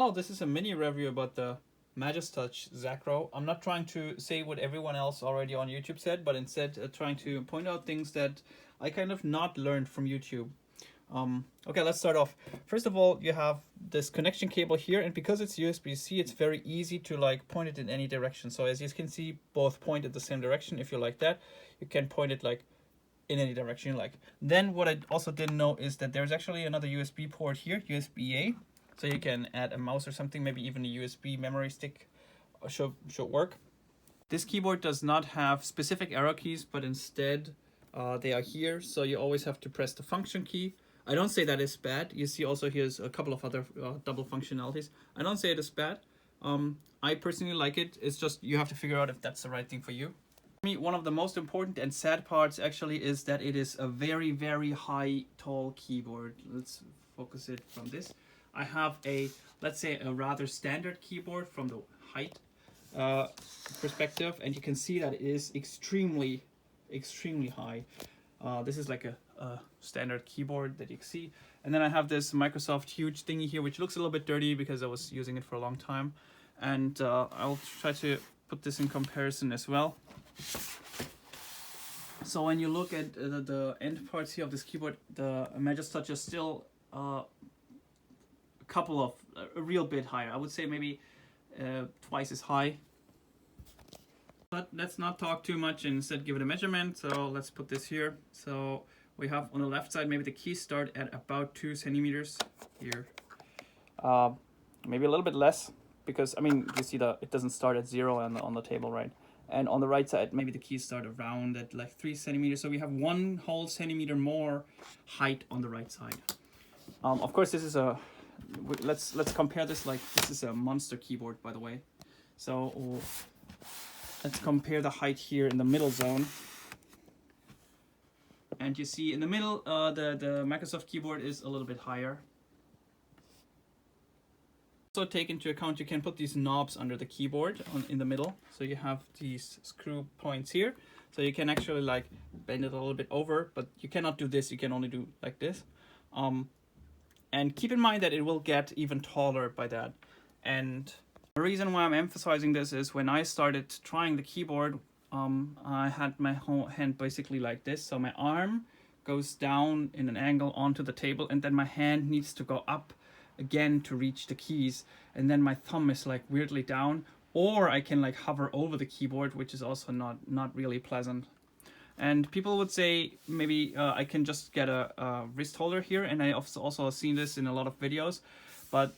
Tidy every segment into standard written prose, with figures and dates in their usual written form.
Oh, this is a mini review about the Majestouch Xacro. I'm not trying to say what everyone else already on YouTube said, but instead trying to point out things that I kind of not learned from YouTube. Okay, let's start off. First of all, you have this connection cable here, and because it's USB-C, it's very easy to like point it in any direction. So as you can see, both point at the same direction. If you like that, you can point it like in any direction you like. Then what I also didn't know is that there's actually another USB port here, USB-A. So you can add a mouse or something, maybe even a USB memory stick should work. This keyboard does not have specific arrow keys, but instead they are here. So you always have to press the function key. I don't say that is bad. You see also here's a couple of other double functionalities. I don't say it is bad. I personally like it. It's just you have to figure out if that's the right thing for you. For me, one of the most important and sad parts actually is that it is a very, very high, tall keyboard. Let's focus it from this. I have a, let's say, a rather standard keyboard from the height perspective, and you can see that it is extremely high. This is like a standard keyboard that you can see. And then I have this Microsoft huge thingy here, which looks a little bit dirty because I was using it for a long time. And I'll try to put this in comparison as well. So when you look at the end parts here of this keyboard, the Majestouch is still a couple of, a real bit higher. I would say maybe twice as high. But let's not talk too much and instead give it a measurement. So let's put this here. So we have on the left side, maybe the keys start at about 2 centimeters here. Maybe a little bit less because, I mean, you see it doesn't start at 0 on the table, right? And on the right side, maybe the keys start around at like 3 centimeters. So we have 1 whole centimeter more height on the right side. Of course, this is a, let's compare this, like this is a monster keyboard, by the way. So let's compare the height here in the middle zone. And you see in the middle, the Microsoft keyboard is a little bit higher. Also take into account you can put these knobs under the keyboard in the middle. So you have these screw points here. So you can actually like bend it a little bit over, but you cannot do this. You can only do like this. And keep in mind that it will get even taller by that. And the reason why I'm emphasizing this is when I started trying the keyboard, I had my whole hand basically like this. So my arm goes down in an angle onto the table, and then my hand needs to go up again to reach the keys. And then my thumb is like weirdly down, or I can like hover over the keyboard, which is also not really pleasant. And people would say maybe I can just get a wrist holder here, and I also seen this in a lot of videos, but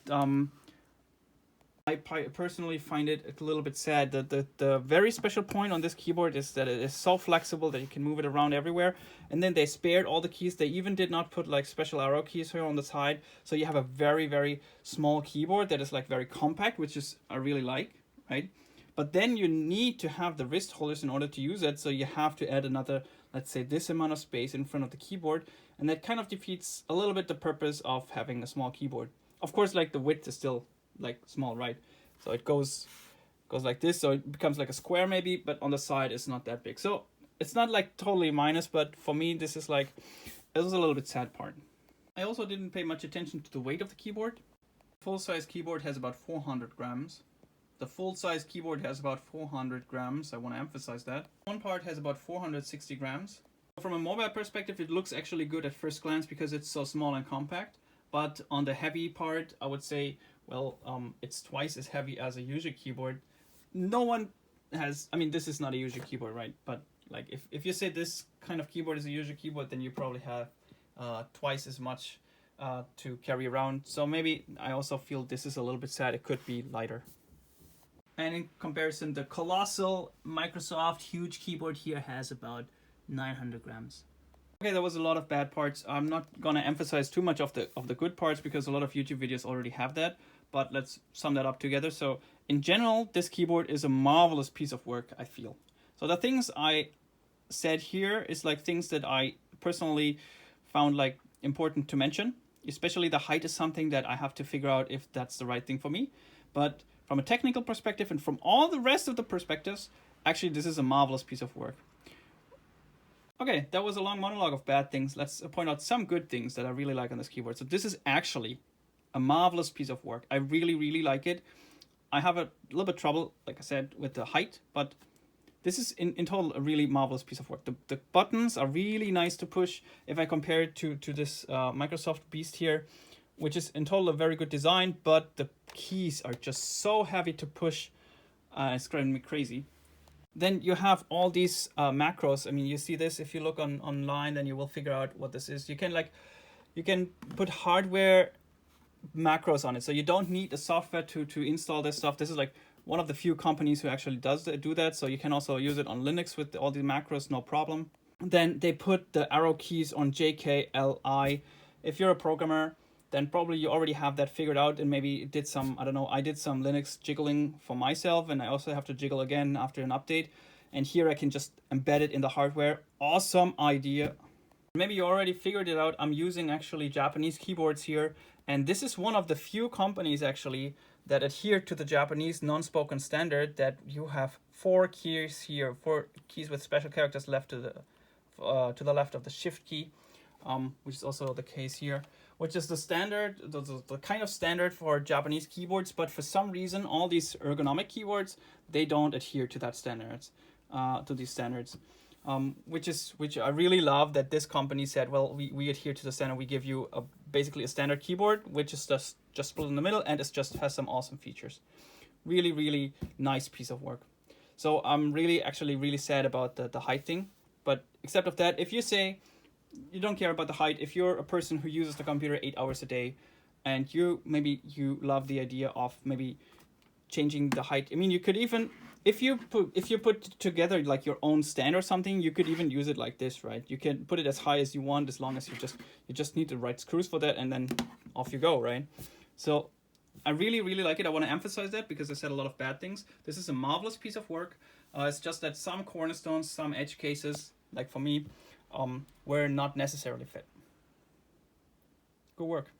I personally find it a little bit sad that the very special point on this keyboard is that it is so flexible that you can move it around everywhere. And then they spared all the keys. They even did not put like special arrow keys here on the side. So you have a very, very small keyboard that is like very compact, which is I really like, right? But then you need to have the wrist holders in order to use it. So you have to add another, let's say this amount of space in front of the keyboard. And that kind of defeats a little bit the purpose of having a small keyboard. Of course, like the width is still like small, right? So it goes like this, so it becomes like a square maybe, but on the side it's not that big. So it's not like totally minus, but for me this is like, it was a little bit sad part. I also didn't pay much attention to the weight of the keyboard. Full-size keyboard has about 400 grams. The full-size keyboard has about 400 grams. I want to emphasize that. One part has about 460 grams. From a mobile perspective, it looks actually good at first glance because it's so small and compact. But on the heavy part, I would say, well, it's twice as heavy as a usual keyboard. No one has, I mean, this is not a usual keyboard, right? But like if you say this kind of keyboard is a usual keyboard, then you probably have twice as much to carry around. So maybe I also feel this is a little bit sad. It could be lighter. And in comparison, the colossal Microsoft huge keyboard here has about 900 grams. Okay, there was a lot of bad parts. I'm not gonna emphasize too much of the good parts because a lot of YouTube videos already have that. But let's sum that up together. So in general, this keyboard is a marvelous piece of work, I feel. So the things I said here is like things that I personally found like important to mention. Especially the height is something that I have to figure out if that's the right thing for me. But from a technical perspective and from all the rest of the perspectives, actually this is a marvelous piece of work. Okay, that was a long monologue of bad things. Let's point out some good things that I really like on this keyboard. So this is actually a marvelous piece of work. I really, really like it. I have a little bit trouble, like I said, with the height, but this is in total a really marvelous piece of work. The buttons are really nice to push. If I compare it to this Microsoft Beast here, which is in total a very good design, but the keys are just so heavy to push. It's driving me crazy. Then you have all these macros. I mean, you see this if you look online, then you will figure out what this is. You can put hardware macros on it, so you don't need the software to install this stuff. This is like one of the few companies who actually do that, so you can also use it on Linux with all the macros, no problem. Then they put the arrow keys on JKLI. If you're a programmer, then probably you already have that figured out and maybe did some, I don't know, I did some Linux jiggling for myself, and I also have to jiggle again after an update. And here I can just embed it in the hardware. Awesome idea. Maybe you already figured it out. I'm using actually Japanese keyboards here, and this is one of the few companies actually that adhere to the Japanese non-spoken standard, that you have 4 keys here, 4 keys with special characters left to the left of the shift key, which is also the case here, which is the standard, the kind of standard for Japanese keyboards. But for some reason, all these ergonomic keyboards, they don't adhere to that standards, to these standards. Which I really love that this company said, well, we adhere to the standard. We give you basically a standard keyboard, which is just split in the middle, and it just has some awesome features. Really, really nice piece of work. So I'm actually really sad about the height thing. But except of that, if you say you don't care about the height, if you're a person who uses the computer 8 hours a day, and maybe you love the idea of maybe changing the height. I mean, you could even, if you put together like your own stand or something, you could even use it like this, right? You can put it as high as you want, as long as you just need the right screws for that, and then off you go, right? So I really, really like it. I want to emphasize that because I said a lot of bad things. This is a marvelous piece of work. It's just that some cornerstones, some edge cases, like for me, were not necessarily fit. Good work.